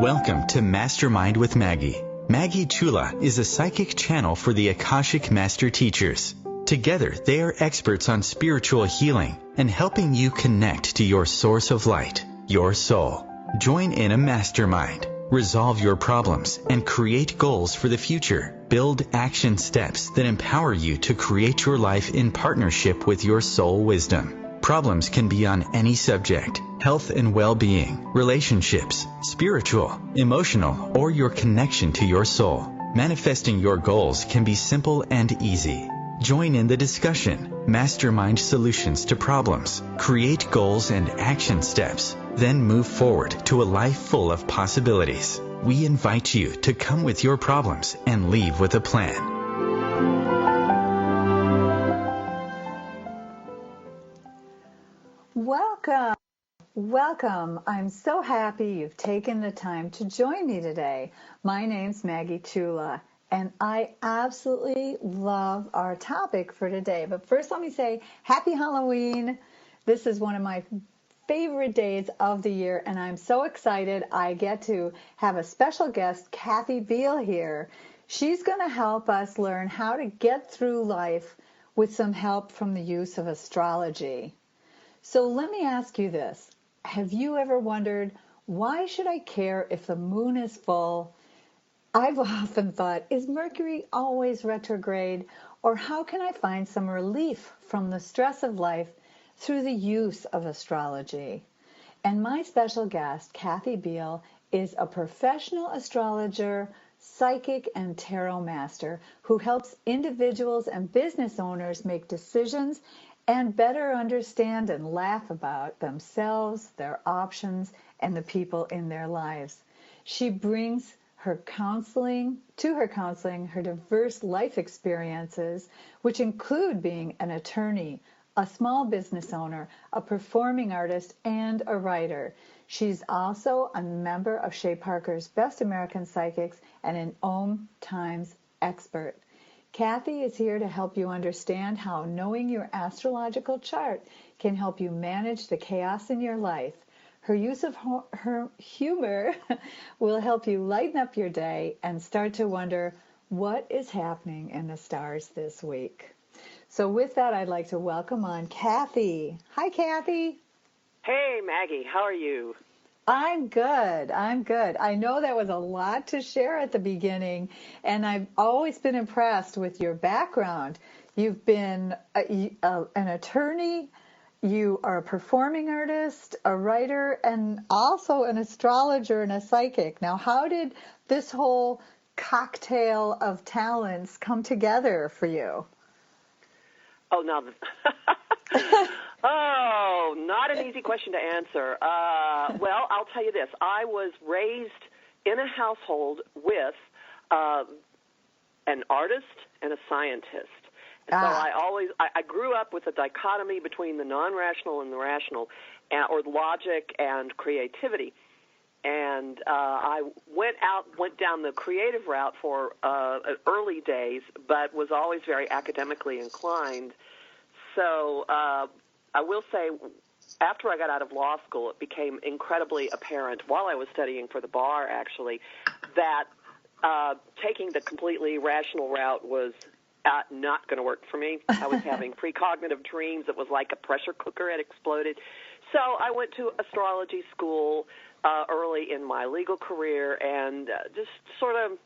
Welcome to Mastermind with Maggie. Maggie Chula is a psychic channel for the Akashic Master Teachers. Together, they are experts on spiritual healing and helping you connect to your source of light, your soul. Join in a mastermind. Resolve your problems and create goals for the future. Build action steps that empower you to create your life in partnership with your soul wisdom. Problems can be on any subject: health and well-being, relationships, spiritual, emotional, or your connection to your soul. Manifesting your goals can be simple and easy. Join in the discussion. Mastermind solutions to problems. Create goals and action steps. Then move forward to a life full of possibilities. We invite you to come with your problems and leave with a plan. Welcome. I'm so happy you've taken the time to join me today. My name's Maggie Chula, and I absolutely love our topic for today. But first, let me say Happy Halloween. This is one of my favorite days of the year, and I'm so excited I get to have a special guest, Kathy Biehl, here. She's going to help us learn how to get through life with some help from the use of astrology. So let me ask you this. Have you ever wondered, why should I care if the moon is full? I've often thought, is Mercury always retrograde? Or how can I find some relief from the stress of life through the use of astrology? And my special guest, Kathy Biehl, is a professional astrologer, psychic, and tarot master who helps individuals and business owners make decisions and better understand and laugh about themselves, their options, and the people in their lives. She brings her counseling, her diverse life experiences, which include being an attorney, a small business owner, a performing artist, and a writer. She's also a member of Shay Parker's Best American Psychics and an OMTimes Expert. Kathy is here to help you understand how knowing your astrological chart can help you manage the chaos in your life. Her use of her humor will help you lighten up your day and start to wonder what is happening in the stars this week. So with that, I'd like to welcome on Kathy. Hi, Kathy. Hey, Maggie. How are you? I'm good. I know that was a lot to share at the beginning, and I've always been impressed with your background. You've been an attorney, you are a performing artist, a writer, and also an astrologer and a psychic. Now, how did this whole cocktail of talents come together for you? Oh, now, not an easy question to answer. Well, I'll tell you this. I was raised in a household with an artist and a scientist. And so I grew up with a dichotomy between the non-rational and the rational, or logic and creativity. And I went down the creative route for early days, but was always very academically inclined. So I will say, after I got out of law school, it became incredibly apparent, while I was studying for the bar, actually, that taking the completely rational route was not going to work for me. I was having precognitive dreams. It was like a pressure cooker had exploded. So I went to astrology school early in my legal career and just sort of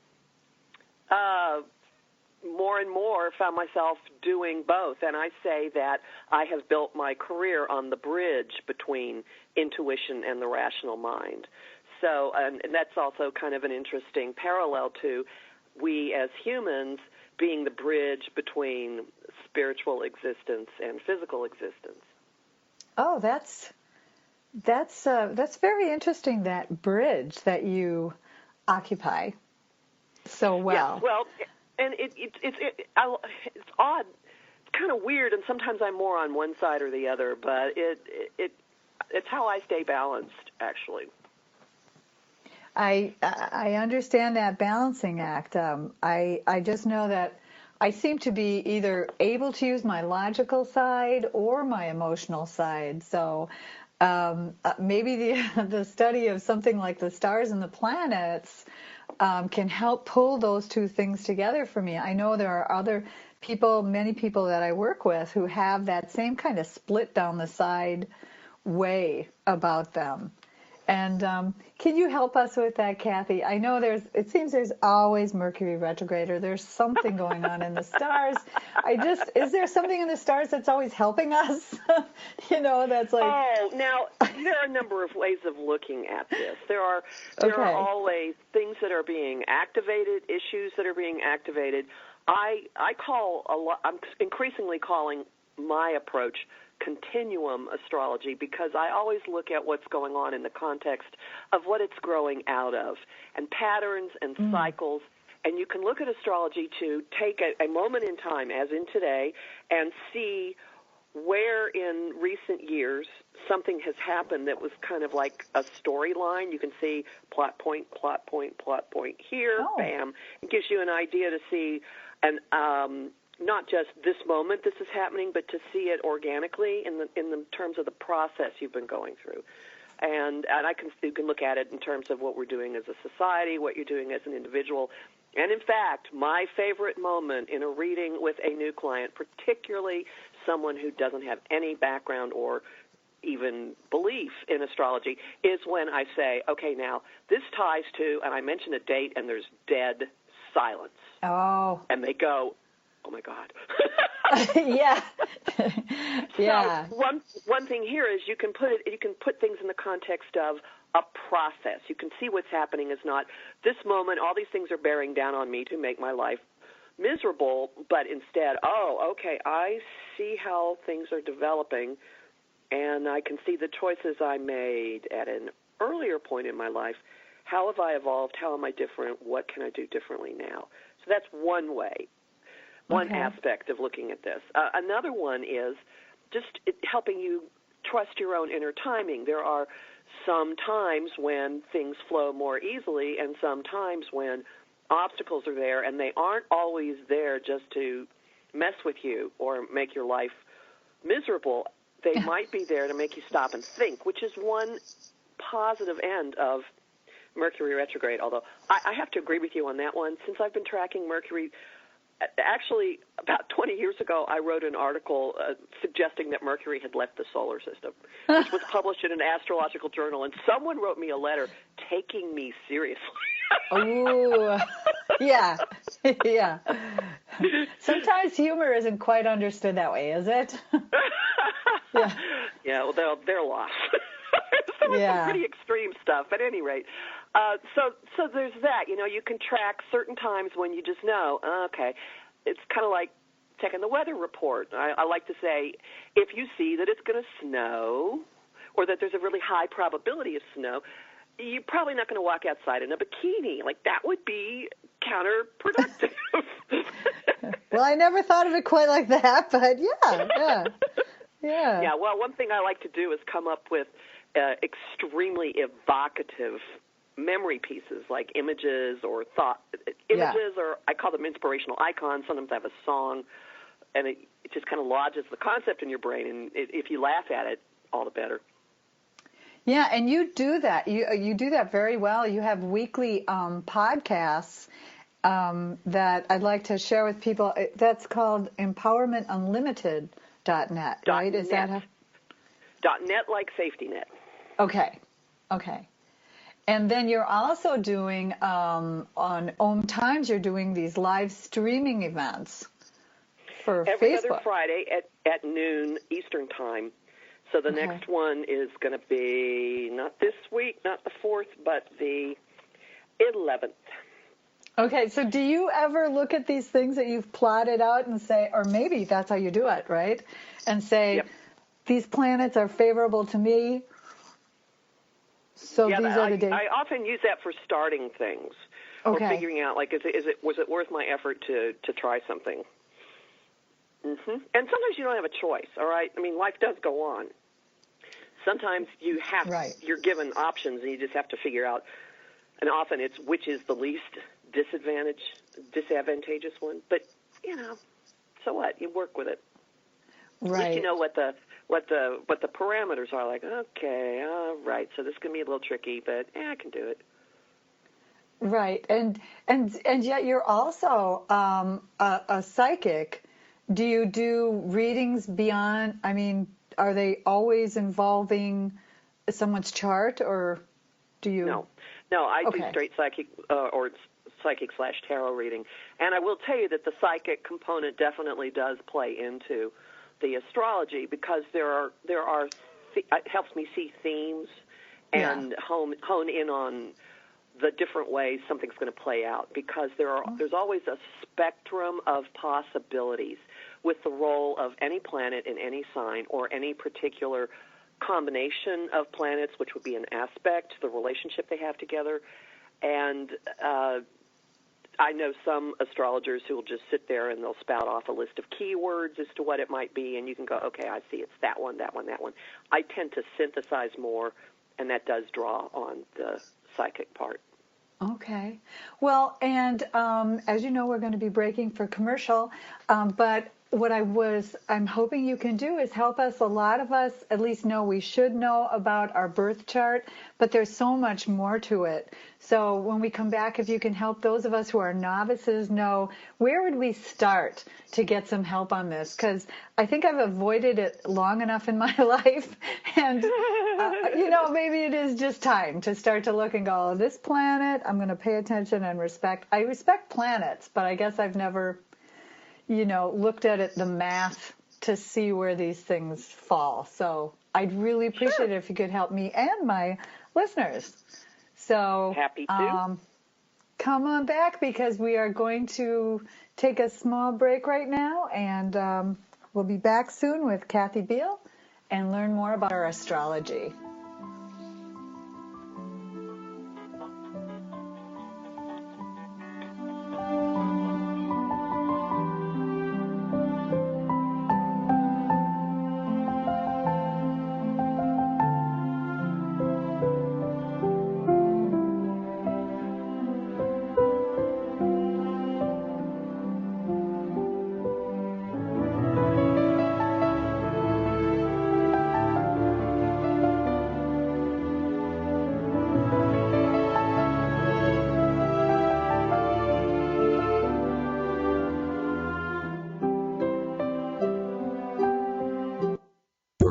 more and more found myself doing both. And I say that I have built my career on the bridge between intuition and the rational mind. So, and that's also kind of an interesting parallel to we as humans being the bridge between spiritual existence and physical existence. Oh, that's very interesting, that bridge that you occupy so well. Yes, well, and it's odd. It's kind of weird, and sometimes I'm more on one side or the other, but it's how I stay balanced, actually. I understand that balancing act. I just know that I seem to be either able to use my logical side or my emotional side. So maybe the study of something like the stars and the planets can help pull those two things together for me. I know there are other people, many people that I work with who have that same kind of split down the side way about them. And can you help us with that, Kathy? I know it seems there's always Mercury retrograde, or there's something going on in the stars. Is there something in the stars that's always helping us? That's like... Oh, now, there are a number of ways of looking at this. There are always things that are being activated, issues that are being activated. I'm increasingly calling my approach continuum astrology, because I always look at what's going on in the context of what it's growing out of, and patterns and cycles. And you can look at astrology to take a moment in time, as in today, and see where in recent years something has happened that was kind of like a storyline. You can see plot point, plot point, plot point here, bam. It gives you an idea to see not just this moment this is happening, but to see it organically in the terms of the process you've been going through. And you can look at it in terms of what we're doing as a society, what you're doing as an individual. And in fact, my favorite moment in a reading with a new client, particularly someone who doesn't have any background or even belief in astrology, is when I say, okay, now this ties to, and I mention a date and there's dead silence. Oh. And they go, oh my God. Yeah. Yeah. So one thing here is you can put things in the context of a process. You can see what's happening is not this moment, all these things are bearing down on me to make my life miserable, but instead, okay, I see how things are developing, and I can see the choices I made at an earlier point in my life. How have I evolved? How am I different? What can I do differently now? So that's one way. One aspect of looking at this. Another one is just helping you trust your own inner timing. There are some times when things flow more easily and some times when obstacles are there, and they aren't always there just to mess with you or make your life miserable. They might be there to make you stop and think, which is one positive end of Mercury retrograde, although I have to agree with you on that one. Since I've been tracking Mercury, actually, about 20 years ago, I wrote an article suggesting that Mercury had left the solar system, which was published in an astrological journal, and someone wrote me a letter taking me seriously. Ooh, yeah, yeah. Sometimes humor isn't quite understood that way, is it? Yeah. Yeah, well, they're lost. Some pretty extreme stuff, at any rate. So there's that. You can track certain times when you just know, okay, it's kind of like checking the weather report. I like to say, if you see that it's going to snow or that there's a really high probability of snow, you're probably not going to walk outside in a bikini. Like, that would be counterproductive. Well, I never thought of it quite like that, but yeah. Yeah, well, one thing I like to do is come up with extremely evocative memory pieces, like images or or I call them inspirational icons. Sometimes I have a song, and it just kind of lodges the concept in your brain, and if you laugh at it, all the better. Yeah, and you do that. You do that very well. You have weekly podcasts that I'd like to share with people. That's called empowermentunlimited.net, right? Is that how? .net, like safety net. Okay. And then you're also doing, on OMTimes, you're doing these live streaming events for Every Facebook. other Friday at noon Eastern Time. So the next one is going to be not this week, not the 4th, but the 11th. Okay, so do you ever look at these things that you've plotted out and say, or maybe that's how you do it, right? And say, these planets are favorable to me, so these are the days. I often use that for starting things or figuring out, like, was it worth my effort to try something? Mm-hmm. And sometimes you don't have a choice, all right? I mean, life does go on. Sometimes you're given options and you just have to figure out, and often it's which is the least disadvantageous one. But so what? You work with it. Right. At least you know what the parameters are. Like, okay, all right. So this is gonna be a little tricky, but I can do it. Right, and yet you're also a psychic. Do you do readings beyond? I mean, are they always involving someone's chart, or do you? No, I do straight psychic or psychic/tarot reading, and I will tell you that the psychic component definitely does play into the astrology because there are it helps me see themes and hone in on the different ways something's going to play out, because there's always a spectrum of possibilities with the role of any planet in any sign or any particular combination of planets, which would be an aspect, the relationship they have together. And I know some astrologers who will just sit there and they'll spout off a list of keywords as to what it might be, and you can go, okay, I see, it's that one, that one, that one. I tend to synthesize more, and that does draw on the psychic part. Okay. Well, and as you know, we're going to be breaking for commercial, but what I'm hoping you can do is help us. A lot of us at least know we should know about our birth chart, but there's so much more to it. So when we come back, if you can help those of us who are novices know, where would we start to get some help on this? Because I think I've avoided it long enough in my life, and maybe it is just time to start to look and go, this planet, I'm going to pay attention and respect. I respect planets, but I guess I've never looked at it, the math, to see where these things fall. So I'd really appreciate it if you could help me and my listeners. So happy to. Come on back, because we are going to take a small break right now, and we'll be back soon with Kathy Biehl and learn more about our astrology.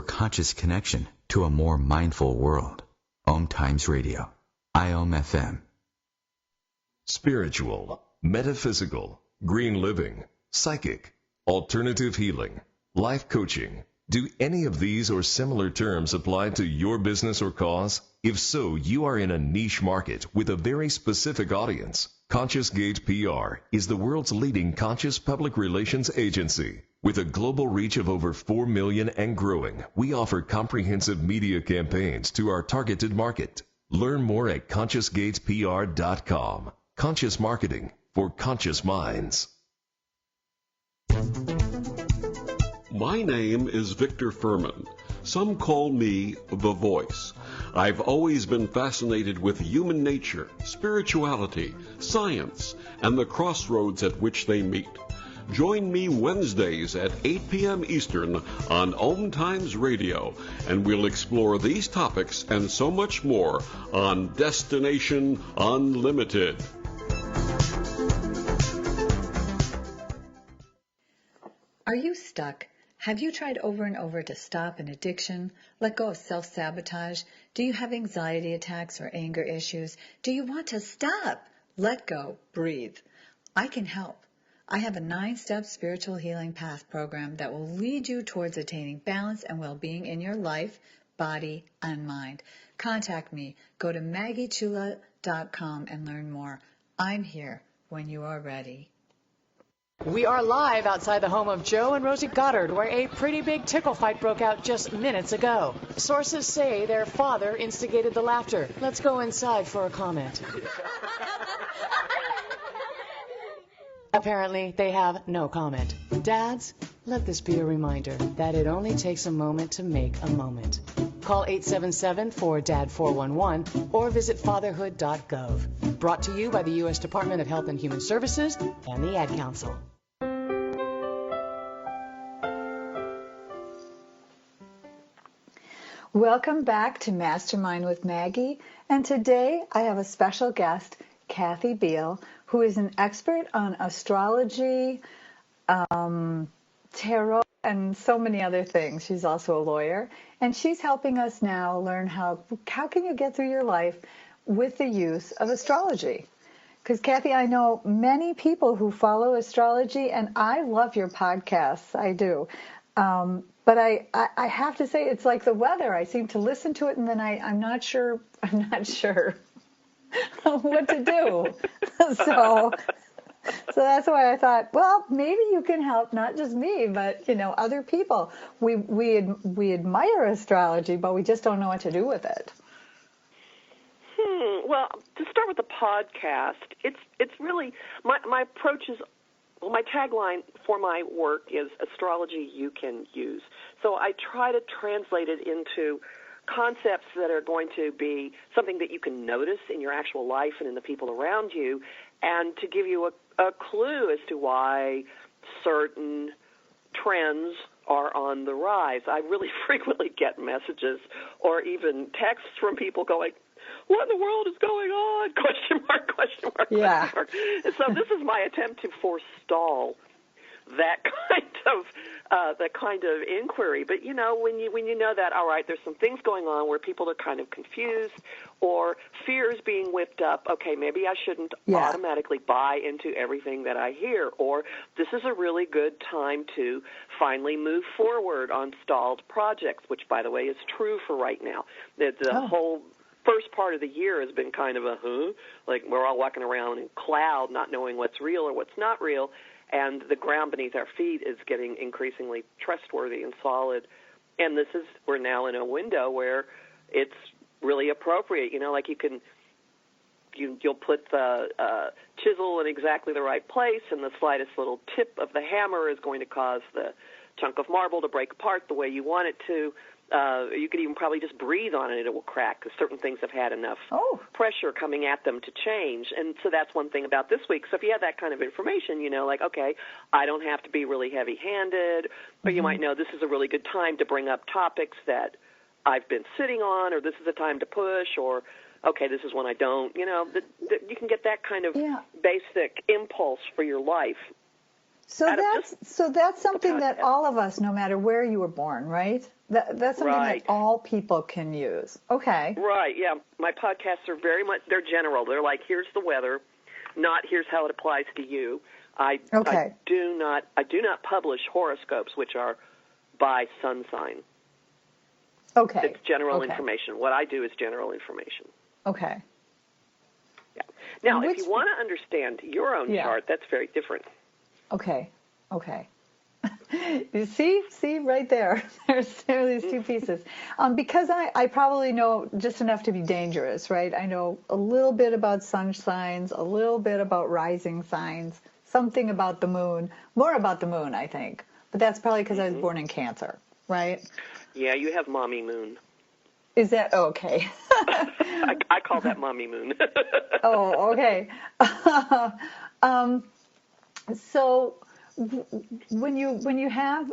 Conscious connection to a more mindful world. OMTimes Radio, IOM FM. Spiritual, metaphysical, green living, psychic, alternative healing, life coaching. Do any of these or similar terms apply to your business or cause? If so, you are in a niche market with a very specific audience. Conscious Gate PR is the world's leading conscious public relations agency. With a global reach of over 4 million and growing, we offer comprehensive media campaigns to our targeted market. Learn more at ConsciousGatesPR.com. Conscious marketing for conscious minds. My name is Victor Furman. Some call me the Voice. I've always been fascinated with human nature, spirituality, science, and the crossroads at which they meet. Join me Wednesdays at 8 p.m. Eastern on OMTimes Radio, and we'll explore these topics and so much more on Destination Unlimited. Are you stuck? Have you tried over and over to stop an addiction, let go of self-sabotage? Do you have anxiety attacks or anger issues? Do you want to stop, let go, breathe? I can help. I have a 9-step spiritual healing path program that will lead you towards attaining balance and well-being in your life, body, and mind. Contact me. Go to MaggieChula.com and learn more. I'm here when you are ready. We are live outside the home of Joe and Rosie Goddard, where a pretty big tickle fight broke out just minutes ago. Sources say their father instigated the laughter. Let's go inside for a comment. Apparently, they have no comment. Dads, let this be a reminder that it only takes a moment to make a moment. Call 877-4DAD-411 or visit fatherhood.gov. Brought to you by the U.S. Department of Health and Human Services and the Ad Council. Welcome back to Mastermind with Maggie, and today I have a special guest, Kathy Biehl, who is an expert on astrology, tarot, and so many other things. She's also a lawyer, and she's helping us now learn how can you get through your life with the use of astrology. Because, Kathy, I know many people who follow astrology, and I love your podcasts. I do. But I have to say, it's like the weather. I seem to listen to it, and then I'm not sure what to do. So that's why I thought, well, maybe you can help not just me, but other people. We admire astrology, but we just don't know what to do with it. Well, to start with the podcast, it's really my approach is. Well, my tagline for my work is astrology you can use. So I try to translate it into concepts that are going to be something that you can notice in your actual life and in the people around you, and to give you a clue as to why certain trends are on the rise. I really frequently get messages or even texts from people going, "What in the world is going on?" Question mark, question mark, yeah. question mark. And so this is my attempt to forestall that kind of inquiry. But when you know that, all right, there's some things going on where people are kind of confused or fears being whipped up. Okay, maybe I shouldn't automatically buy into everything that I hear. Or this is a really good time to finally move forward on stalled projects, which, by the way, is true for right now. The whole first part of the year has been kind of like we're all walking around in cloud, not knowing what's real or what's not real, and the ground beneath our feet is getting increasingly trustworthy and solid. And we're now in a window where it's really appropriate. Like you'll put the chisel in exactly the right place, and the slightest little tip of the hammer is going to cause the chunk of marble to break apart the way you want it to. You could even probably just breathe on it, and it will crack, because certain things have had enough pressure coming at them to change. And so that's one thing about this week. So if you have that kind of information, like, okay, I don't have to be really heavy-handed, or you might know this is a really good time to bring up topics that I've been sitting on, or this is a time to push, or, okay, this is when I don't. You can get that kind of basic impulse for your life. So that's something that all of us, no matter where you were born, right? That's something that all people can use. Okay. Right, yeah. My podcasts are they're general. They're like, here's the weather, not here's how it applies to you. I do not publish horoscopes, which are by sun sign. Okay. It's general information. What I do is general information. Okay. Yeah. Now, if you want to understand your own chart, that's very different. Okay. You see right there. There's these two pieces. Because I probably know just enough to be dangerous, right? I know a little bit about sun signs, a little bit about rising signs, something about the moon, more about the moon, I think. But that's probably because I was born in Cancer, right? Yeah, you have mommy moon. Is that okay? I call that mommy moon. Oh, okay. So when you have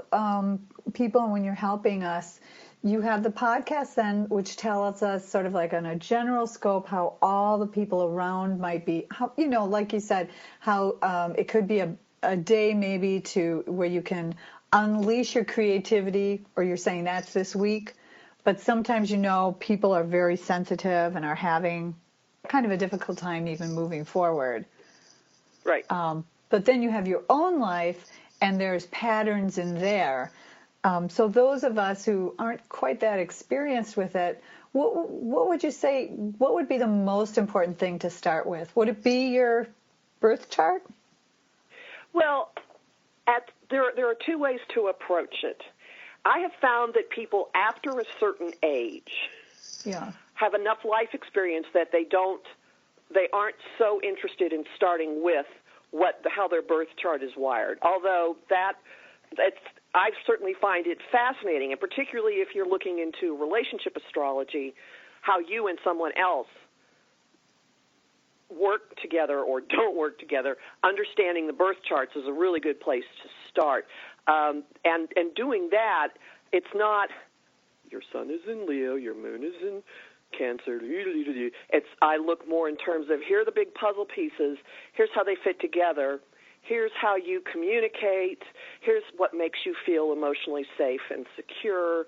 people and when you're helping us, you have the podcast then, which tells us sort of like on a general scope how all the people around might be, how, like you said, how it could be a day maybe to where you can unleash your creativity, or you're saying that's this week. But sometimes, people are very sensitive and are having kind of a difficult time even moving forward. Right. But then you have your own life, and there's patterns in there. So those of us who aren't quite that experienced with it, what would you say, what would be the most important thing to start with? Would it be your birth chart? Well, there are two ways to approach it. I have found that people after a certain age have enough life experience that they aren't so interested in starting with how their birth chart is wired. Although I certainly find it fascinating, and particularly if you're looking into relationship astrology, how you and someone else work together or don't work together. Understanding the birth charts is a really good place to start. And doing that, it's not your sun is in Leo, your moon is in Cancer. I look more in terms of, here are the big puzzle pieces, here's how they fit together, here's how you communicate, here's what makes you feel emotionally safe and secure,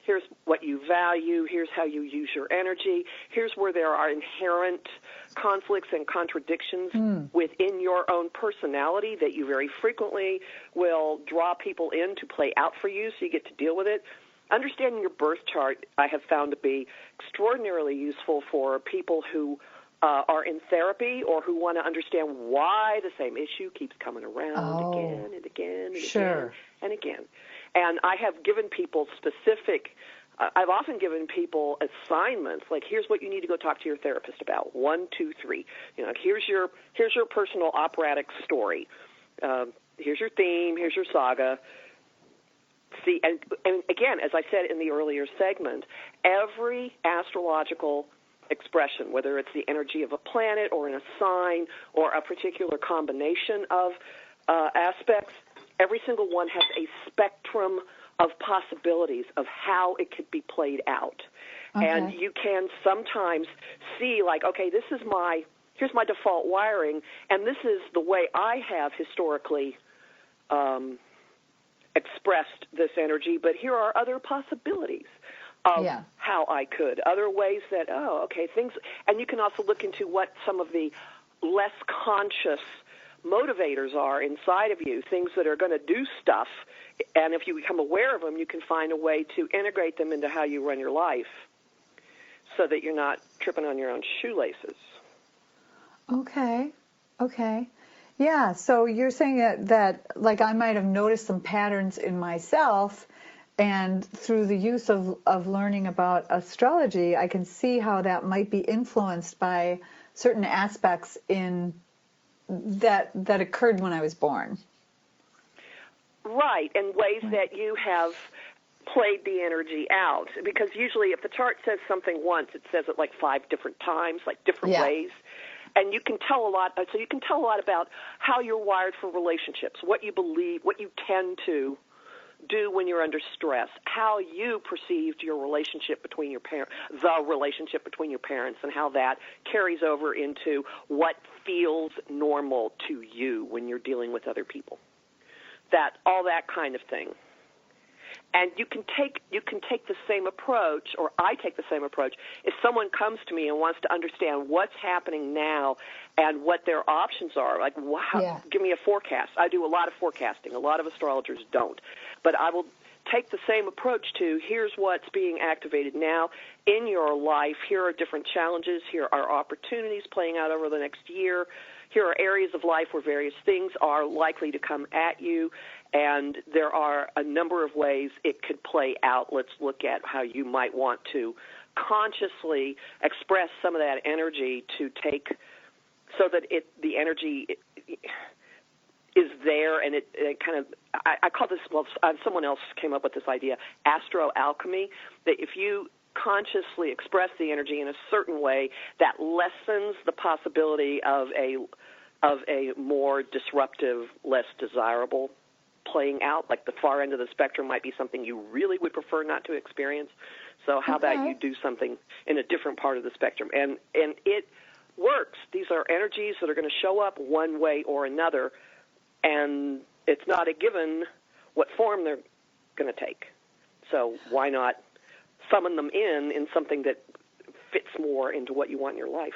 here's what you value, here's how you use your energy, here's where there are inherent conflicts and contradictions within your own personality that you very frequently will draw people in to play out for you, so you get to deal with it. Understanding your birth chart I have found to be extraordinarily useful for people who are in therapy or who want to understand why the same issue keeps coming around again and again and again and again. And I have given people I've often given people assignments, like, here's what you need to go talk to your therapist about. 1, 2, 3. Here's your personal operatic story. Here's your theme. Here's your saga. See, and again, as I said in the earlier segment, every astrological expression, whether it's the energy of a planet or a sign or a particular combination of aspects, every single one has a spectrum of possibilities of how it could be played out. Okay. And you can sometimes see, like, okay, here's my default wiring, and this is the way I have historically expressed this energy, but here are other possibilities of how I could, other ways that, things, and you can also look into what some of the less conscious motivators are inside of you, things that are going to do stuff, and if you become aware of them, you can find a way to integrate them into how you run your life so that you're not tripping on your own shoelaces. Okay. Yeah, so you're saying that like, I might have noticed some patterns in myself, and through the use of learning about astrology, I can see how that might be influenced by certain aspects in that occurred when I was born. Right, and ways that you have played the energy out. Because usually if the chart says something once, it says it like 5 different times, like different ways. And you can tell a lot. So you can tell a lot about how you're wired for relationships, what you believe, what you tend to do when you're under stress, how you perceived your relationship between your parents, the relationship between your parents, and how that carries over into what feels normal to you when you're dealing with other people. All that kind of thing. And you can take the same approach, or I take the same approach, if someone comes to me and wants to understand what's happening now and what their options are. Like, wow, give me a forecast. I do a lot of forecasting. A lot of astrologers don't. But I will take the same approach to, here's what's being activated now in your life. Here are different challenges. Here are opportunities playing out over the next year. Here are areas of life where various things are likely to come at you, and there are a number of ways it could play out. Let's look at how you might want to consciously express some of that energy to take, so that the energy is there, and it kind of, I call this, someone else came up with this idea, astroalchemy, that if you consciously express the energy in a certain way, that lessens the possibility of a more disruptive, less desirable playing out. Like the far end of the spectrum might be something you really would prefer not to experience. So how about you do something in a different part of the spectrum? And it works. These are energies that are going to show up one way or another, and it's not a given what form they're going to take. So why not summon them in something that fits more into what you want in your life?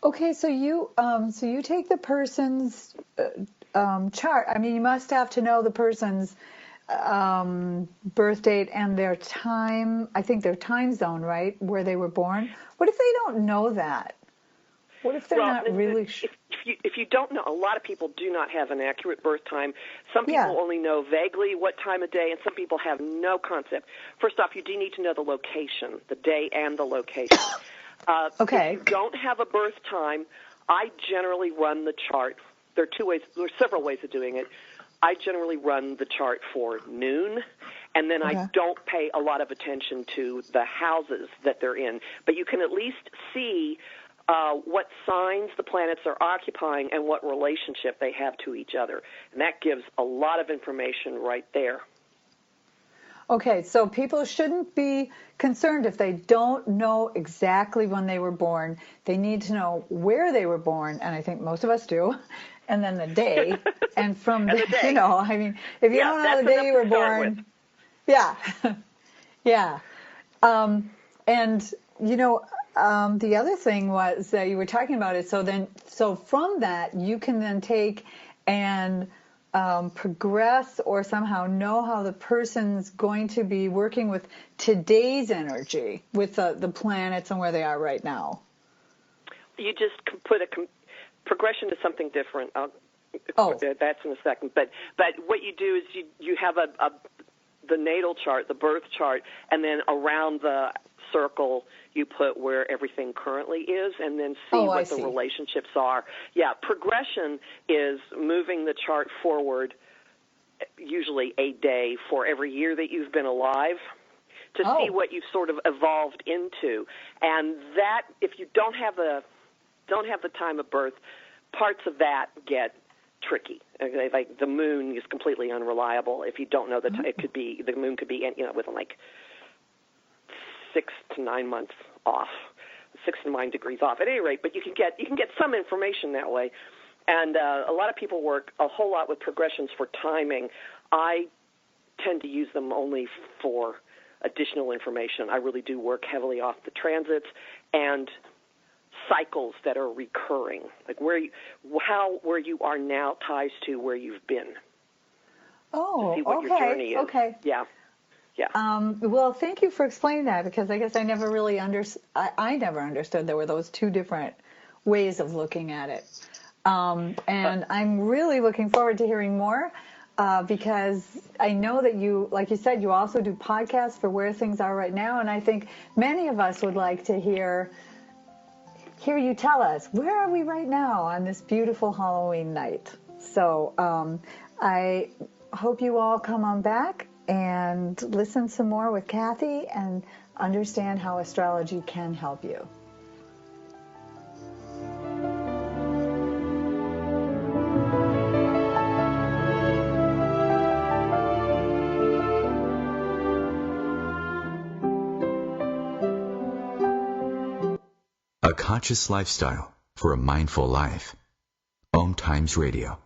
Okay, so you take the person's chart. I mean, you must have to know the person's birth date and their time. I think their time zone, right, where they were born. What if they don't know that? What if they're not really sure? If you don't know, a lot of people do not have an accurate birth time. Some people only know vaguely what time of day, and some people have no concept. First off, you do need to know the location, the day and the location. If you don't have a birth time, I generally run the chart. There are several ways of doing it. I generally run the chart for noon, and then I don't pay a lot of attention to the houses that they're in. But you can at least see what signs the planets are occupying and what relationship they have to each other. And that gives a lot of information right there. Okay, so people shouldn't be concerned if they don't know exactly when they were born. They need to know where they were born, and I think most of us do, and then the day. And from and the day. You know, I mean, if you don't know the day you were born, yeah, yeah. And you know, the other thing was that you were talking about it. So from that, you can then take and progress or somehow know how the person's going to be working with today's energy, with the planets and where they are right now. You just put a progression to something different. That's in a second. But what you do is you have the natal chart, the birth chart, and then around the circle you put where everything currently is, and then see what the relationships are. Yeah, progression is moving the chart forward, usually a day for every year that you've been alive, to see what you've sort of evolved into. And that, if you don't have the time of birth, parts of that get tricky. Like the moon is completely unreliable if you don't know the time. It could be, the moon could be, within like 6 to 9 months off, 6 to 9 degrees off. At any rate, but you can get some information that way. And a lot of people work a whole lot with progressions for timing. I tend to use them only for additional information. I really do work heavily off the transits and cycles that are recurring, like where you are now ties to where you've been. Oh, see what your journey is. Okay. Yeah. Yeah. Well, thank you for explaining that, because I guess I never really I never understood there were those two different ways of looking at it. And I'm really looking forward to hearing more, because I know that you, like you said, you also do podcasts for where things are right now, and I think many of us would like to hear you tell us, where are we right now on this beautiful Halloween night? So I hope you all come on back and listen some more with Kathy and understand how astrology can help you. A conscious lifestyle for a mindful life. OMTimes Radio.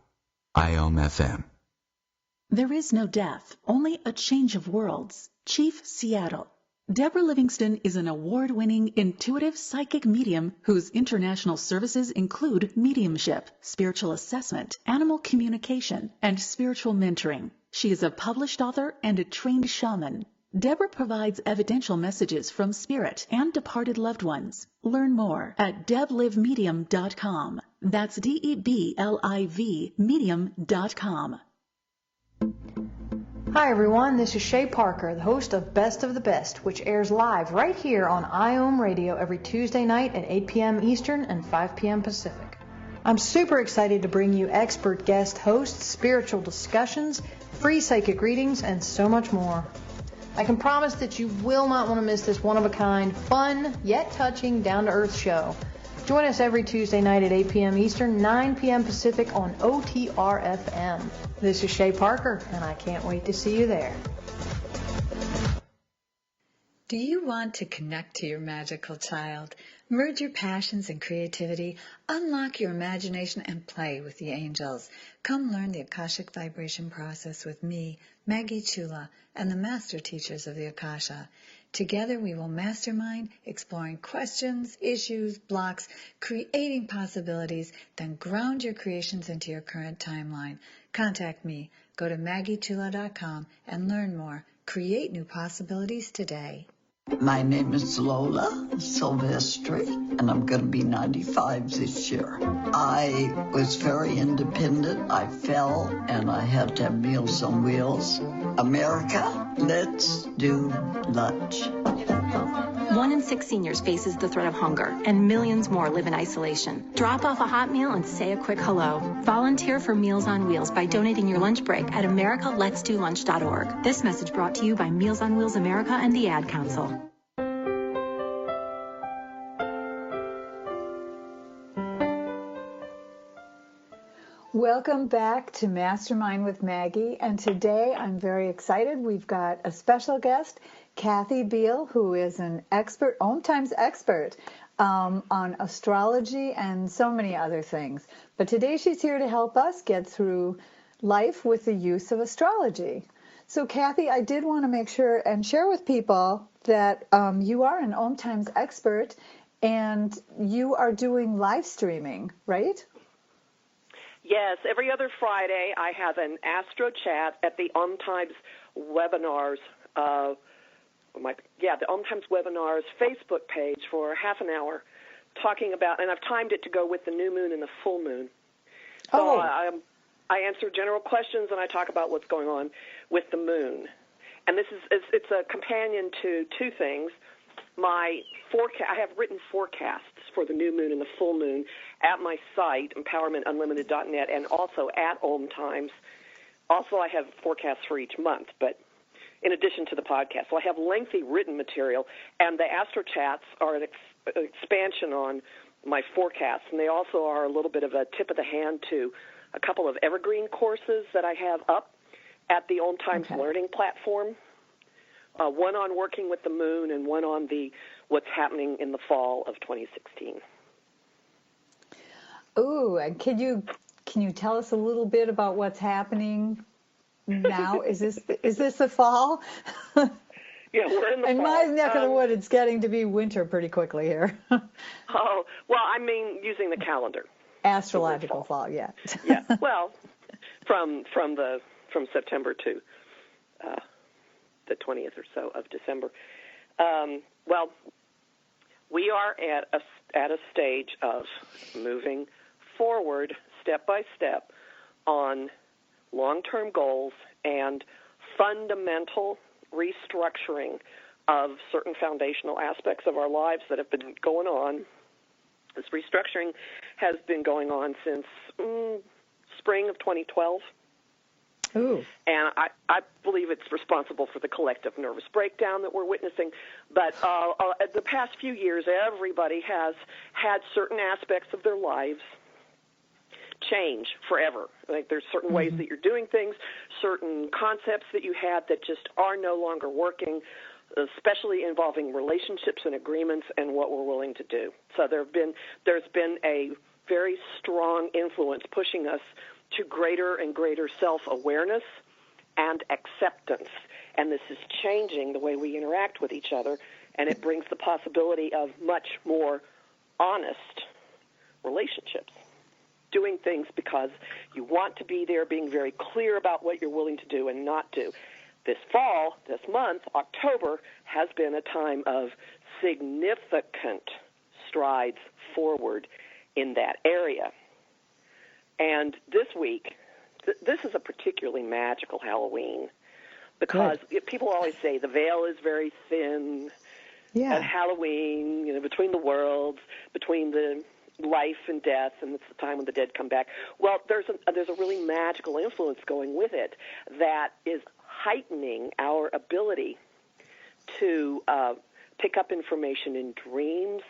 IOM FM. There is no death, only a change of worlds. Chief Seattle. Deborah Livingston is an award-winning intuitive psychic medium whose international services include mediumship, spiritual assessment, animal communication, and spiritual mentoring. She is a published author and a trained shaman. Deborah provides evidential messages from spirit and departed loved ones. Learn more at deblivemedium.com. That's DEBLIV medium.com. Hi everyone, this is Shay Parker, the host of Best of the Best, which airs live right here on IOM Radio every Tuesday night at 8 p.m. Eastern and 5 p.m. Pacific. I'm super excited to bring you expert guest hosts, spiritual discussions, free psychic readings, and so much more. I can promise that you will not want to miss this one-of-a-kind, fun, yet touching, down-to-earth show. Join us every Tuesday night at 8 p.m. Eastern, 9 p.m. Pacific on OTR-FM. This is Shay Parker, and I can't wait to see you there. Do you want to connect to your magical child, merge your passions and creativity, unlock your imagination, and play with the angels? Come learn the Akashic Vibration process with me, Maggie Chula, and the master teachers of the Akasha. Together we will mastermind, exploring questions, issues, blocks, creating possibilities, then ground your creations into your current timeline. Contact me. Go to MaggieChula.com and learn more. Create new possibilities today. My name is Lola Silvestri, and I'm going to be 95 this year. I was very independent. I fell, and I had to have Meals on Wheels. America, let's do lunch. 1 in 6 seniors faces the threat of hunger, and millions more live in isolation. Drop off a hot meal and say a quick hello. Volunteer for Meals on Wheels by donating your lunch break at americaletsdolunch.org. This message brought to you by Meals on Wheels America and the Ad Council. Welcome back to Mastermind with Maggie, and today I'm very excited. We've got a special guest, Kathy Biehl, who is an expert, OMTimes Expert, on astrology and so many other things. But today she's here to help us get through life with the use of astrology. So Kathy, I did want to make sure and share with people that you are an OMTimes Expert and you are doing live streaming, right? Yes, every other Friday I have an Astro Chat at the OMTimes Webinars, the OMTimes Webinars Facebook page for half an hour, talking about, and I've timed it to go with the new moon and the full moon. So I answer general questions and I talk about what's going on with the moon. And it's a companion to two things. I have written forecasts for the new moon and the full moon at my site, empowermentunlimited.net, and also at OMTimes. Also, I have forecasts for each month, but in addition to the podcast. So I have lengthy written material, and the Astro Chats are an expansion on my forecasts, and they also are a little bit of a tip of the hand to a couple of evergreen courses that I have up at the OMTimes Learning platform. One on working with the moon and one on what's happening in the fall of 2016. Ooh, and can you tell us a little bit about what's happening now? Is this the fall? Yeah, we're in the fall. In my neck of the wood, it's getting to be winter pretty quickly here. Oh, well, I mean using the calendar. Astrological fall, yeah. Yeah, well, from September to the 20th or so of December. Well, we are at a stage of moving forward step by step on long-term goals and fundamental restructuring of certain foundational aspects of our lives that have been going on. This restructuring has been going on since spring of 2012. Ooh. And I believe it's responsible for the collective nervous breakdown that we're witnessing. But the past few years, everybody has had certain aspects of their lives change forever. Like there's certain ways that you're doing things, certain concepts that you had that just are no longer working, especially involving relationships and agreements and what we're willing to do. So there's been a very strong influence pushing us to greater and greater self-awareness and acceptance. And this is changing the way we interact with each other, and it brings the possibility of much more honest relationships. Doing things because you want to be there, being very clear about what you're willing to do and not do. This fall, this month, October, has been a time of significant strides forward in that area. And this week, this is a particularly magical Halloween because people always say the veil is very thin at Halloween, between the worlds, between the life and death, and it's the time when the dead come back. Well, there's a really magical influence going with it that is heightening our ability to pick up information in dreams.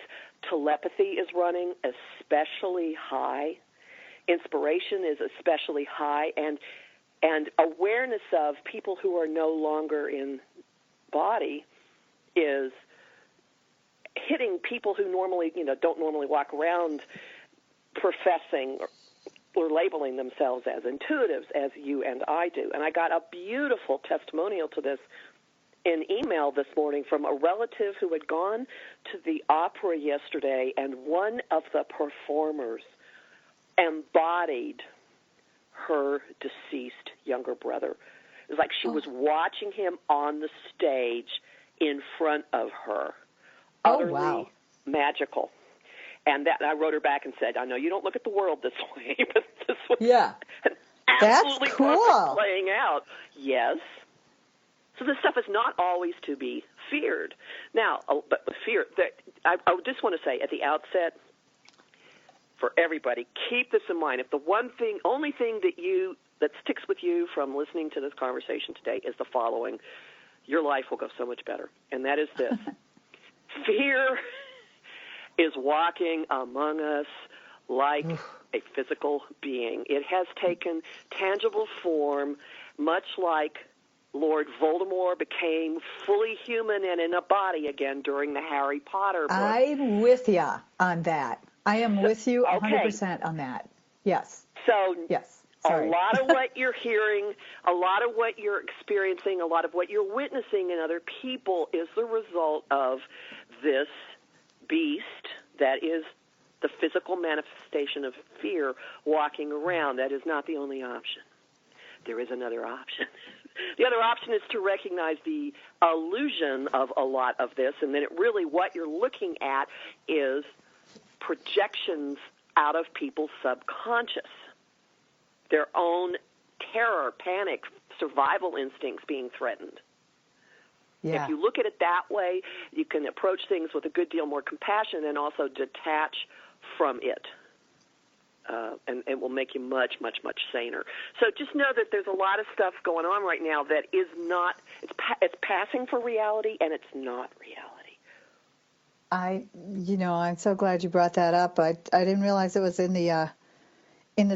Telepathy is running especially high. Inspiration is especially high, and awareness of people who are no longer in body is hitting people who normally, don't normally walk around professing or labeling themselves as intuitives, as you and I do. And I got a beautiful testimonial to this in email this morning from a relative who had gone to the opera yesterday, and one of the performers embodied her deceased younger brother. It was like she was watching him on the stage in front of her. Utterly magical. And that I wrote her back and said, I know you don't look at the world this way, but this was absolutely perfect playing out. Yes. So this stuff is not always to be feared. Now, but fear, I just want to say at the outset, for everybody, keep this in mind. If the only thing that sticks with you from listening to this conversation today is the following, your life will go so much better. And that is this. Fear is walking among us like a physical being. It has taken tangible form, much like Lord Voldemort became fully human and in a body again during the Harry Potter book. I'm with you on that. I am with you 100% on that. Yes. So yes. Sorry. A lot of what you're hearing, a lot of what you're experiencing, a lot of what you're witnessing in other people is the result of this beast that is the physical manifestation of fear walking around. That is not the only option. There is another option. The other option is to recognize the illusion of a lot of this, and then what you're looking at is projections out of people's subconscious, their own terror, panic, survival instincts being threatened. Yeah. If you look at it that way, you can approach things with a good deal more compassion and also detach from it. And it will make you much, much, much saner. So just know that there's a lot of stuff going on right now that is not, it's passing for reality, and it's not reality. I'm so glad you brought that up. I didn't realize it was in the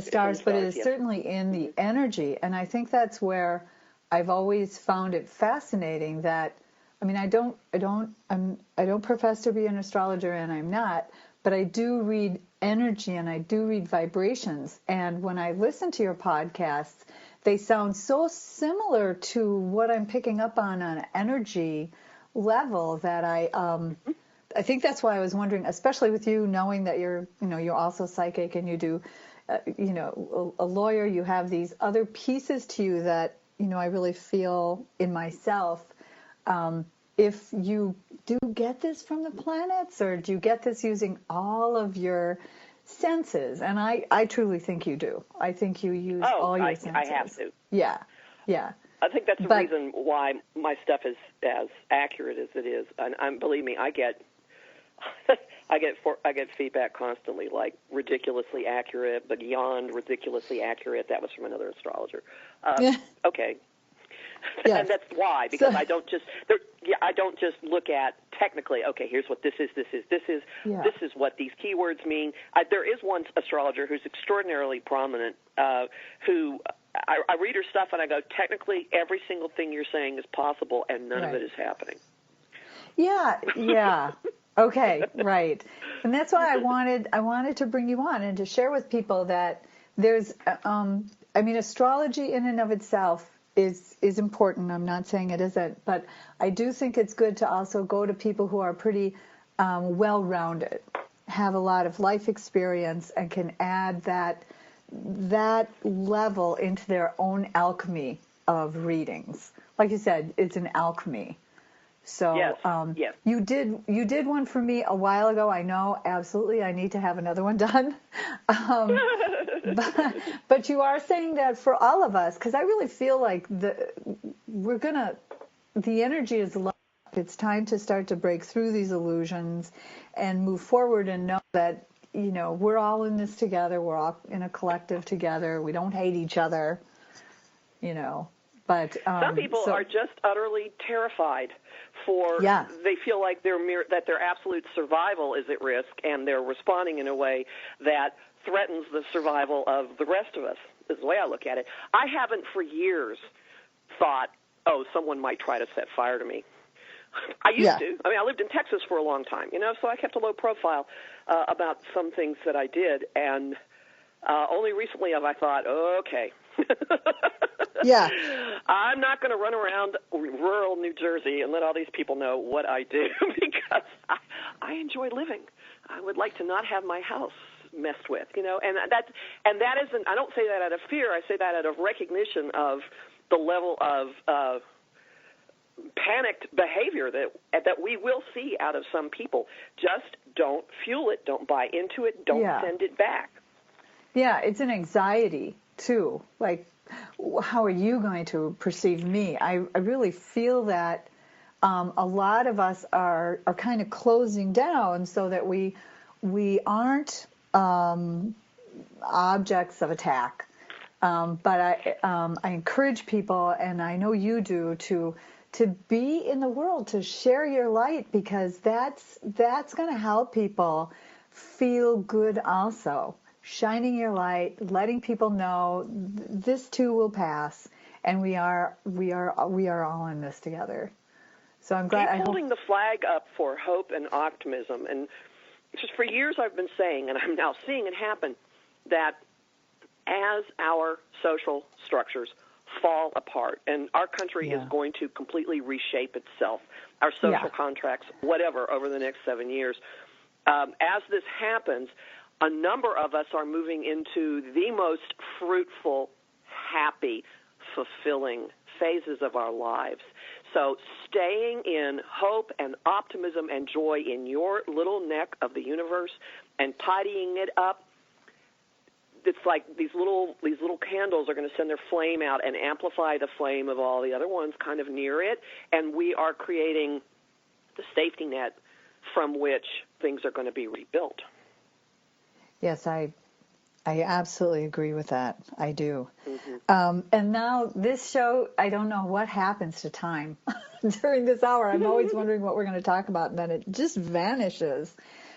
stars, but it is certainly in the energy. And I think that's where I've always found it fascinating that, I don't profess to be an astrologer, and I'm not, but I do read energy and I do read vibrations. And when I listen to your podcasts, they sound so similar to what I'm picking up on an energy level that I think that's why I was wondering, especially with you knowing that you're also psychic and you do, a lawyer, you have these other pieces to you that, I really feel in myself. If you do get this from the planets, or do you get this using all of your senses? And I truly think you do. I think you use all your senses. I have to. Yeah. I think that's the reason why my stuff is as accurate as it is. And believe me, I get feedback constantly, like ridiculously accurate, but beyond ridiculously accurate. That was from another astrologer. Okay. Yes. And that's why, because I don't just look at technically, okay, here's what this is what these keywords mean. There is one astrologer who's extraordinarily prominent, who I read her stuff and I go, technically every single thing you're saying is possible and none of it is happening. Yeah. Okay, right. And that's why I wanted to bring you on and to share with people that there's astrology in and of itself is important. I'm not saying it isn't, but I do think it's good to also go to people who are pretty well-rounded, have a lot of life experience, and can add that level into their own alchemy of readings. Like you said, it's an alchemy. So yes. You did one for me a while ago. I know, absolutely, I need to have another one done. But you are saying that for all of us, because I really feel like the energy is low. It's time to start to break through these illusions and move forward and know that, we're all in this together. We're all in a collective together. We don't hate each other, But some people are just utterly terrified they feel like that their absolute survival is at risk, and they're responding in a way that threatens the survival of the rest of us, is the way I look at it. I haven't for years thought, someone might try to set fire to me. I used to. I lived in Texas for a long time, so I kept a low profile about some things that I did, and only recently have I thought, okay. Yeah. I'm not going to run around rural New Jersey and let all these people know what I do because I enjoy living. I would like to not have my house messed with, and that isn't, I don't say that out of fear. I say that out of recognition of the level of panicked behavior that we will see out of some people. Just don't fuel it. Don't buy into it. Don't send it back. Yeah, it's an anxiety too. Like, how are you going to perceive me? I really feel that a lot of us are kind of closing down so that we aren't objects of attack. But I encourage people, and I know you do, to be in the world, to share your light, because that's going to help people feel good also. Shining your light, letting people know this too will pass, and we are all in this together. So I'm glad. Keep holding the flag up for hope and optimism. And just for years I've been saying, and I'm now seeing it happen, that as our social structures fall apart, and our country is going to completely reshape itself, our social contracts, whatever, over the next 7 years, as this happens, a number of us are moving into the most fruitful, happy, fulfilling phases of our lives. So staying in hope and optimism and joy in your little neck of the universe and tidying it up, it's like these little candles are going to send their flame out and amplify the flame of all the other ones kind of near it, and we are creating the safety net from which things are going to be rebuilt. Yes, I absolutely agree with that. I do. Mm-hmm. And now this show, I don't know what happens to time during this hour. I'm always wondering what we're going to talk about, and then it just vanishes.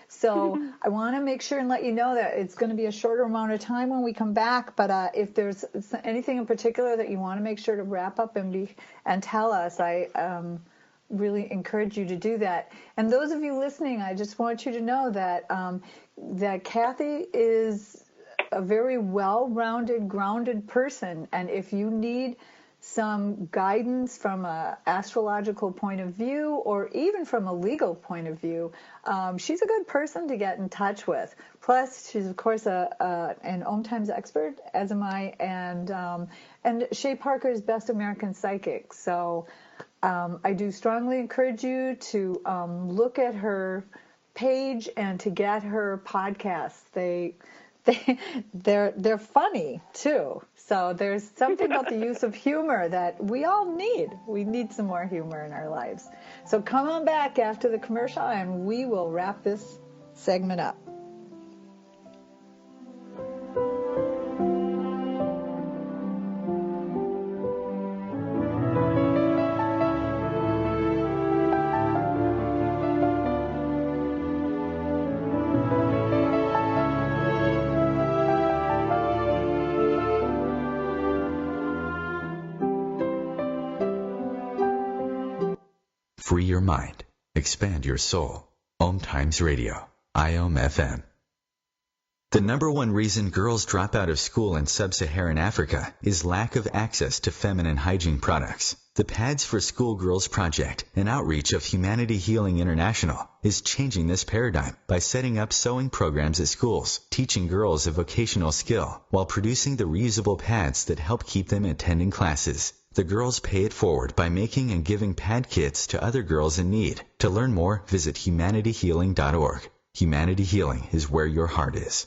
So I want to make sure and let you know that it's going to be a shorter amount of time when we come back. But if there's anything in particular that you want to make sure to wrap up and tell us, I really encourage you to do that. And those of you listening, I just want you to know that that Kathy is a very well-rounded, grounded person. And if you need some guidance from an astrological point of view or even from a legal point of view, she's a good person to get in touch with. Plus, she's, of course, an OMTimes Expert, as am I, and Shay Parker is Best American Psychic. So I do strongly encourage you to look at her page and to get her podcasts. They're funny too. So there's something about the use of humor that we all need. We need some more humor in our lives. So come on back after the commercial and we will wrap this segment up. Free your mind. Expand your soul. OMTimes Radio. IOM FM. The number one reason girls drop out of school in sub-Saharan Africa is lack of access to feminine hygiene products. The Pads for Schoolgirls Project, an outreach of Humanity Healing International, is changing this paradigm by setting up sewing programs at schools, teaching girls a vocational skill, while producing the reusable pads that help keep them attending classes. The girls pay it forward by making and giving pad kits to other girls in need. To learn more, visit humanityhealing.org. Humanity Healing is where your heart is.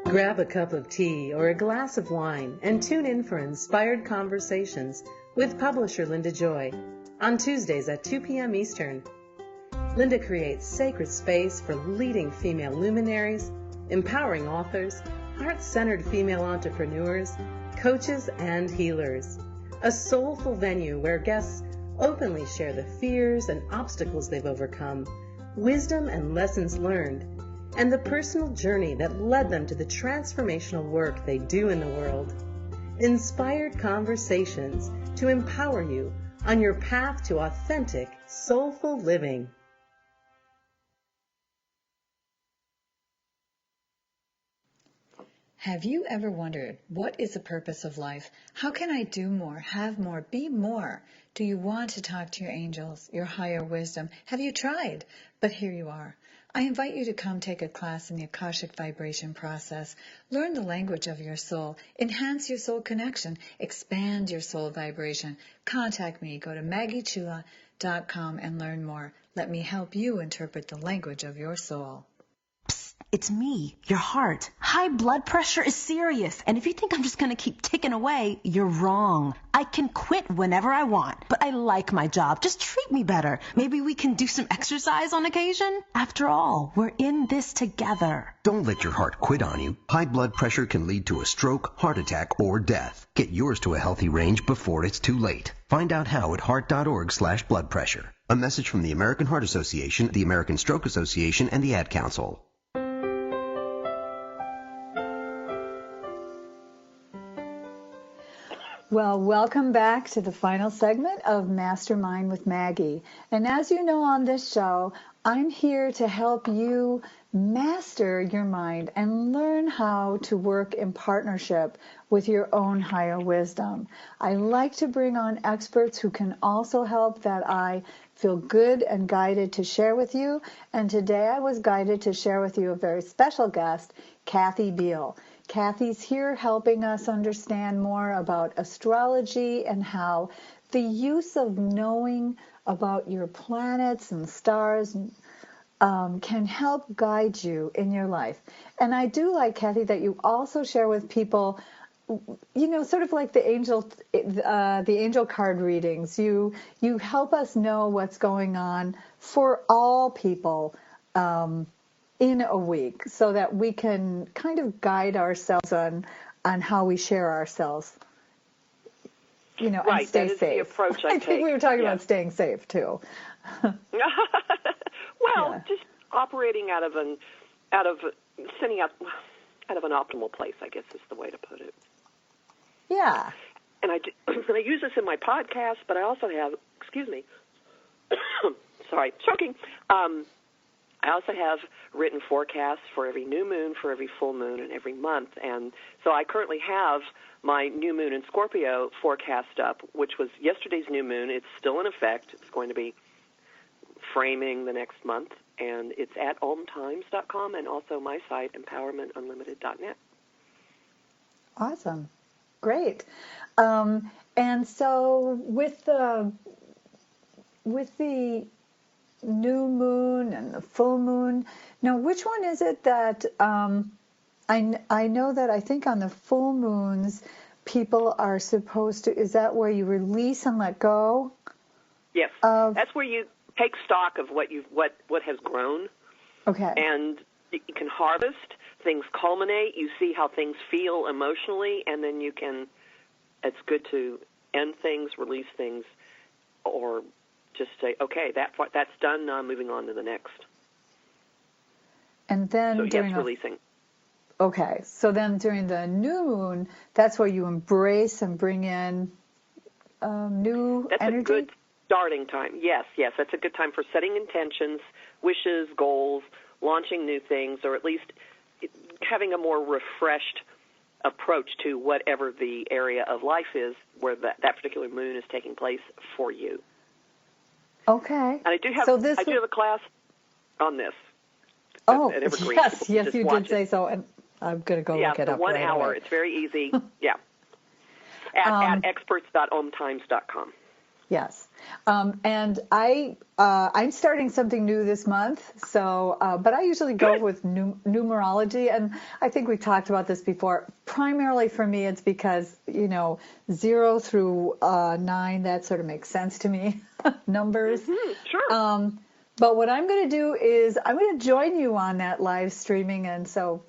Grab a cup of tea or a glass of wine and tune in for Inspired Conversations with publisher Linda Joy on Tuesdays at 2 p.m. Eastern. Linda creates sacred space for leading female luminaries, empowering authors, heart-centered female entrepreneurs, coaches, and healers. A soulful venue where guests openly share the fears and obstacles they've overcome, wisdom and lessons learned, and the personal journey that led them to the transformational work they do in the world. Inspired Conversations to empower you on your path to authentic, soulful living. Have you ever wondered, what is the purpose of life? How can I do more, have more, be more? Do you want to talk to your angels, your higher wisdom? Have you tried? But here you are. I invite you to come take a class in the Akashic Vibration process. Learn the language of your soul. Enhance your soul connection. Expand your soul vibration. Contact me. Go to MaggieChula.com and learn more. Let me help you interpret the language of your soul. It's me, your heart. High blood pressure is serious, and if you think I'm just going to keep ticking away, you're wrong. I can quit whenever I want, but I like my job. Just treat me better. Maybe we can do some exercise on occasion? After all, we're in this together. Don't let your heart quit on you. High blood pressure can lead to a stroke, heart attack, or death. Get yours to a healthy range before it's too late. Find out how at heart.org/blood pressure. A message from the American Heart Association, the American Stroke Association, and the Ad Council. Well, welcome back to the final segment of Mastermind with Maggie. And as you know on this show, I'm here to help you master your mind and learn how to work in partnership with your own higher wisdom. I like to bring on experts who can also help that I feel good and guided to share with you. And today I was guided to share with you a very special guest, Kathy Biehl. Kathy's here helping us understand more about astrology and how the use of knowing about your planets and stars can help guide you in your life. And I do like, Kathy, that you also share with people, you know, sort of like the angel card readings. You help us know what's going on for all people in a week, so that we can kind of guide ourselves on how we share ourselves, you know, right, and stay that is safe. The approach I think we were talking about staying safe too. Well, just operating out of an optimal place, I guess is the way to put it. Yeah. And I use this in my podcast, but I also have, sorry, choking. I also have written forecasts for every new moon, for every full moon, and every month. And so I currently have my new moon in Scorpio forecast up, which was yesterday's new moon. It's still in effect. It's going to be framing the next month. And it's at OMTimes.com and also my site, empowermentunlimited.net. Awesome. Great. And so with the new moon and the full moon, now which one is it that I know that I think on the full moons people are supposed to, is that where you release and let go? Yes. That's where you take stock of what has grown. Okay. And you can harvest, things culminate, you see how things feel emotionally, and then it's good to end things, release things, or just say, okay, that's done, now I'm moving on to the next. And then releasing. Okay, so then during the new moon, that's where you embrace and bring in new energy? That's a good starting time. Yes, that's a good time for setting intentions, wishes, goals, launching new things, or at least having a more refreshed approach to whatever the area of life is where that particular moon is taking place for you. Okay. And I do have a class on this. Oh, yes, you did say so, and I'm going to go look it up. 1 right hour. away. It's very easy. Yeah. At experts.omtimes.com. Yes. And I'm starting something new this month. So, but I usually go with numerology, and I think we talked about this before. Primarily for me, it's because 0 through 9, that sort of makes sense to me. Numbers. Mm-hmm, sure. But what I'm going to do is I'm going to join you on that live streaming, and so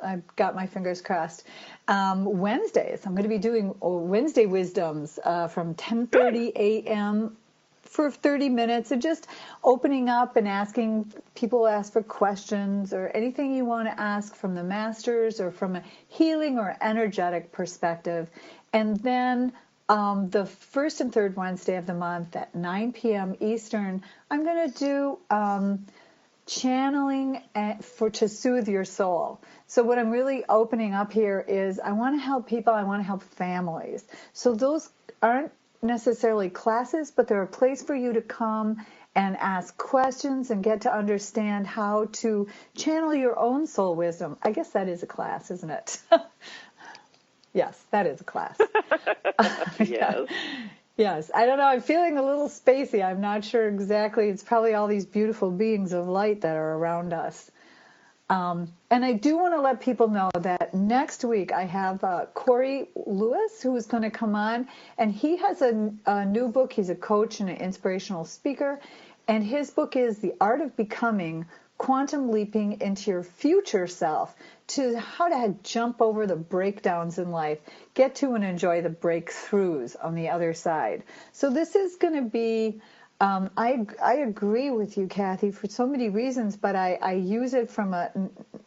I've got my fingers crossed. Wednesdays, I'm going to be doing Wednesday Wisdoms from 10:30 a.m. for 30 minutes, and just opening up and asking people ask for questions or anything you want to ask from the masters or from a healing or energetic perspective. And then the first and third Wednesday of the month at 9 p.m. Eastern, I'm going to do channeling to soothe your soul. So what I'm really opening up here is I want to help people, I want to help families. So those aren't necessarily classes, but they're a place for you to come and ask questions and get to understand how to channel your own soul wisdom. I guess that is a class, isn't it? Yes, that is a class. Yes. Yes. I don't know. I'm feeling a little spacey. I'm not sure exactly. It's probably all these beautiful beings of light that are around us. And I do want to let people know that next week I have Corey Lewis, who is going to come on, and he has a new book. He's a coach and an inspirational speaker, and his book is The Art of Becoming, Quantum Leaping into Your Future Self, to how to jump over the breakdowns in life, get to and enjoy the breakthroughs on the other side. So this is going to be I agree with you, Kathy, for so many reasons, but I use it from a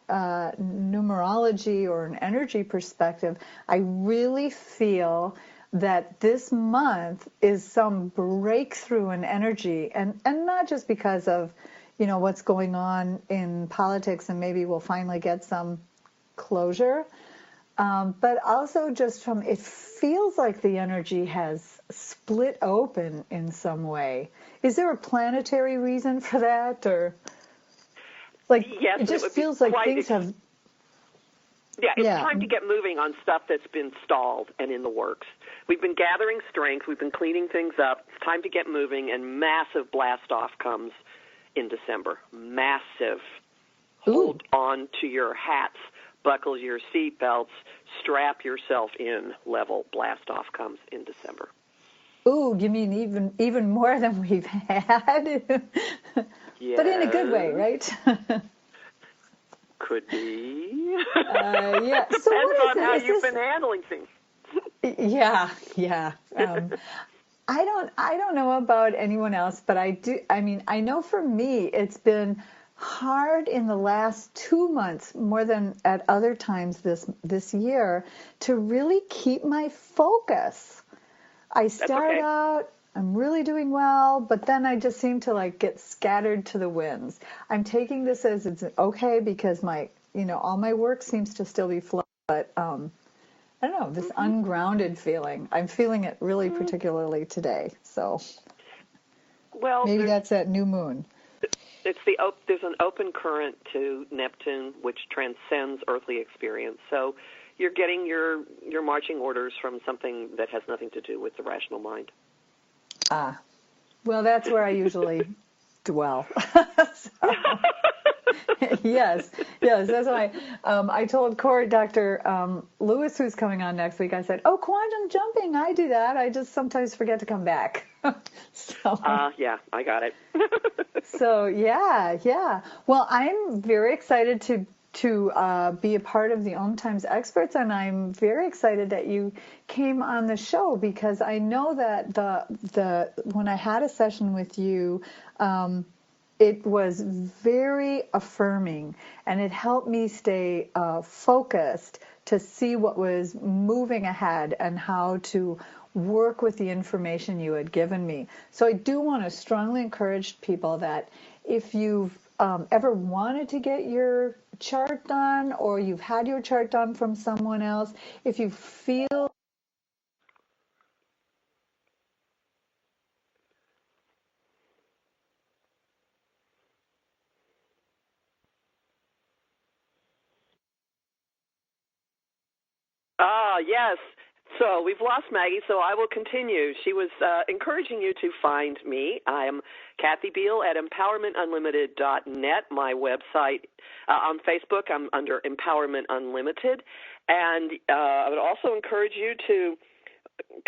numerology or an energy perspective. I really feel that this month is some breakthrough in energy, and not just because of, what's going on in politics, and maybe we'll finally get some closure, but also just from, it feels like the energy has split open in some way. Is there a planetary reason for that, or yes, it just feels like things have... Yeah, it's time to get moving on stuff that's been stalled and in the works. We've been gathering strength. We've been cleaning things up. It's time to get moving, and massive blast-off comes in December. Massive. Hold on to your hats, buckle your seatbelts, strap yourself in level blast-off comes in December. Ooh, you mean even more than we've had? Yes. But in a good way, right? Could be. Yeah. So depends on how you've been handling things. Yeah. I don't know about anyone else, but I do. I mean, I know for me, it's been hard in the last 2 months, more than at other times this year, to really keep my focus. I start out, I'm really doing well, but then I just seem to get scattered to the winds. I'm taking this as it's okay because my, all my work seems to still be flowing, but I don't know, this ungrounded feeling. I'm feeling it really particularly today. So maybe that's that new moon. There's an open current to Neptune which transcends earthly experience. So you're getting your marching orders from something that has nothing to do with the rational mind. Ah, well, that's where I usually dwell. Yes, that's why I told Dr. Lewis, who's coming on next week, I said, quantum jumping, I do that. I just sometimes forget to come back. Yeah, I got it. So, yeah. Well, I'm very excited to be a part of the OMTimes Experts, and I'm very excited that you came on the show, because I know that the when I had a session with you, it was very affirming, and it helped me stay focused to see what was moving ahead and how to work with the information you had given me. So I do want to strongly encourage people that if you've ever wanted to get your chart done, or you've had your chart done from someone else, if you feel yes. So we've lost Maggie, so I will continue. She was encouraging you to find me. I am Kathy Biehl at empowermentunlimited.net, my website. On Facebook, I'm under Empowerment Unlimited. And I would also encourage you to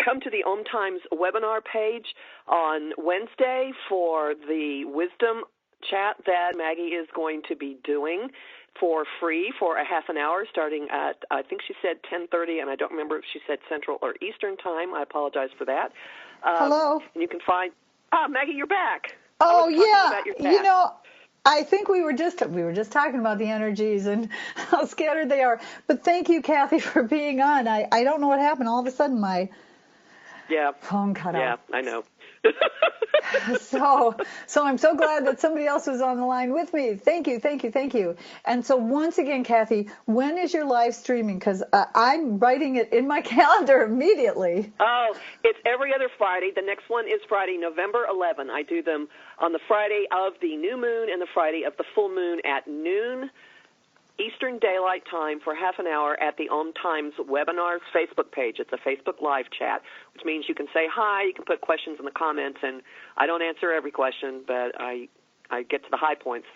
come to the OMTimes webinar page on Wednesday for the wisdom chat that Maggie is going to be doing for free for a half an hour, starting at, I think she said 10:30, and I don't remember if she said Central or Eastern time. I apologize for that. Hello. And you can find, Maggie, you're back. Oh, yeah. I think we were just talking about the energies and how scattered they are. But thank you, Kathy, for being on. I don't know what happened. All of a sudden, my phone cut off. Yeah, I know. So I'm so glad that somebody else was on the line with me. Thank you. And so once again, Kathy, when is your live streaming? Because I'm writing it in my calendar immediately. Oh, it's every other Friday. The next one is Friday, November 11. I do them on the Friday of the new moon and the Friday of the full moon at noon Eastern Daylight Time for half an hour at the OMTimes Webinars Facebook page. It's a Facebook live chat, which means you can say hi, you can put questions in the comments, and I don't answer every question, but I get to the high points.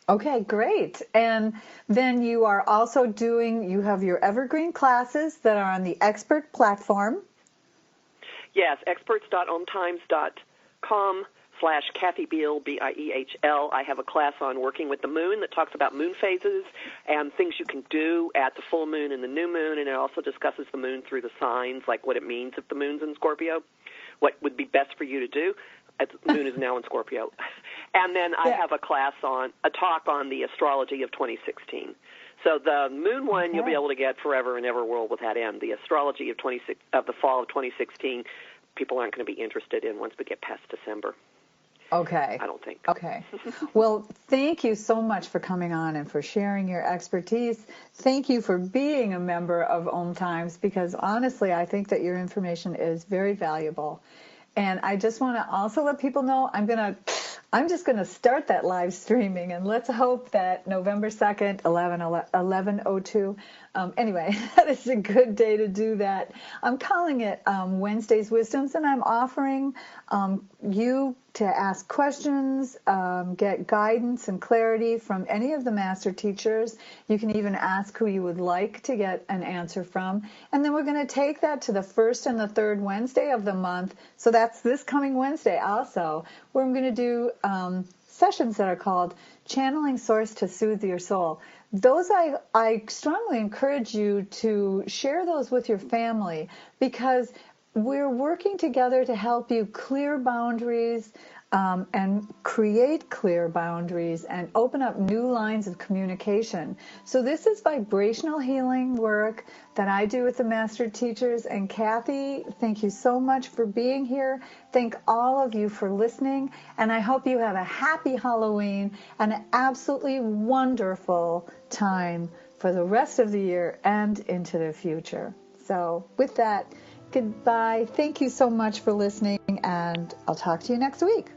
Okay, great. And then you are also you have your evergreen classes that are on the Expert platform. Yes, experts.omtimes.com/Kathy Biehl, Biehl. I have a class on working with the moon that talks about moon phases and things you can do at the full moon and the new moon, and it also discusses the moon through the signs, like what it means if the moon's in Scorpio, what would be best for you to do. Moon is now in Scorpio. And then I have a talk on the astrology of 2016. So the Moon one you'll be able to get forever and ever, world without end. The astrology of the fall of 2016, people aren't going to be interested in once we get past December. Okay. I don't think. Okay. Well, thank you so much for coming on and for sharing your expertise. Thank you for being a member of OMTimes, because honestly, I think that your information is very valuable. And I just want to also let people know I'm just going to start that live streaming, and let's hope that November 2nd, 11:02. Anyway, that is a good day to do that. I'm calling it Wednesday's Wisdoms, and I'm offering you to ask questions, get guidance and clarity from any of the master teachers. You can even ask who you would like to get an answer from. And then we're going to take that to the first and the third Wednesday of the month. So that's this coming Wednesday also, where I'm going to do sessions that are called Channeling Source to Soothe Your Soul. Those I strongly encourage you to share those with your family, because we're working together to help you clear boundaries and create clear boundaries and open up new lines of communication. So this is vibrational healing work that I do with the master teachers. And Kathy, thank you so much for being here. Thank all of you for listening. And I hope you have a happy Halloween and an absolutely wonderful time for the rest of the year and into the future. So with that, goodbye. Thank you so much for listening, and I'll talk to you next week.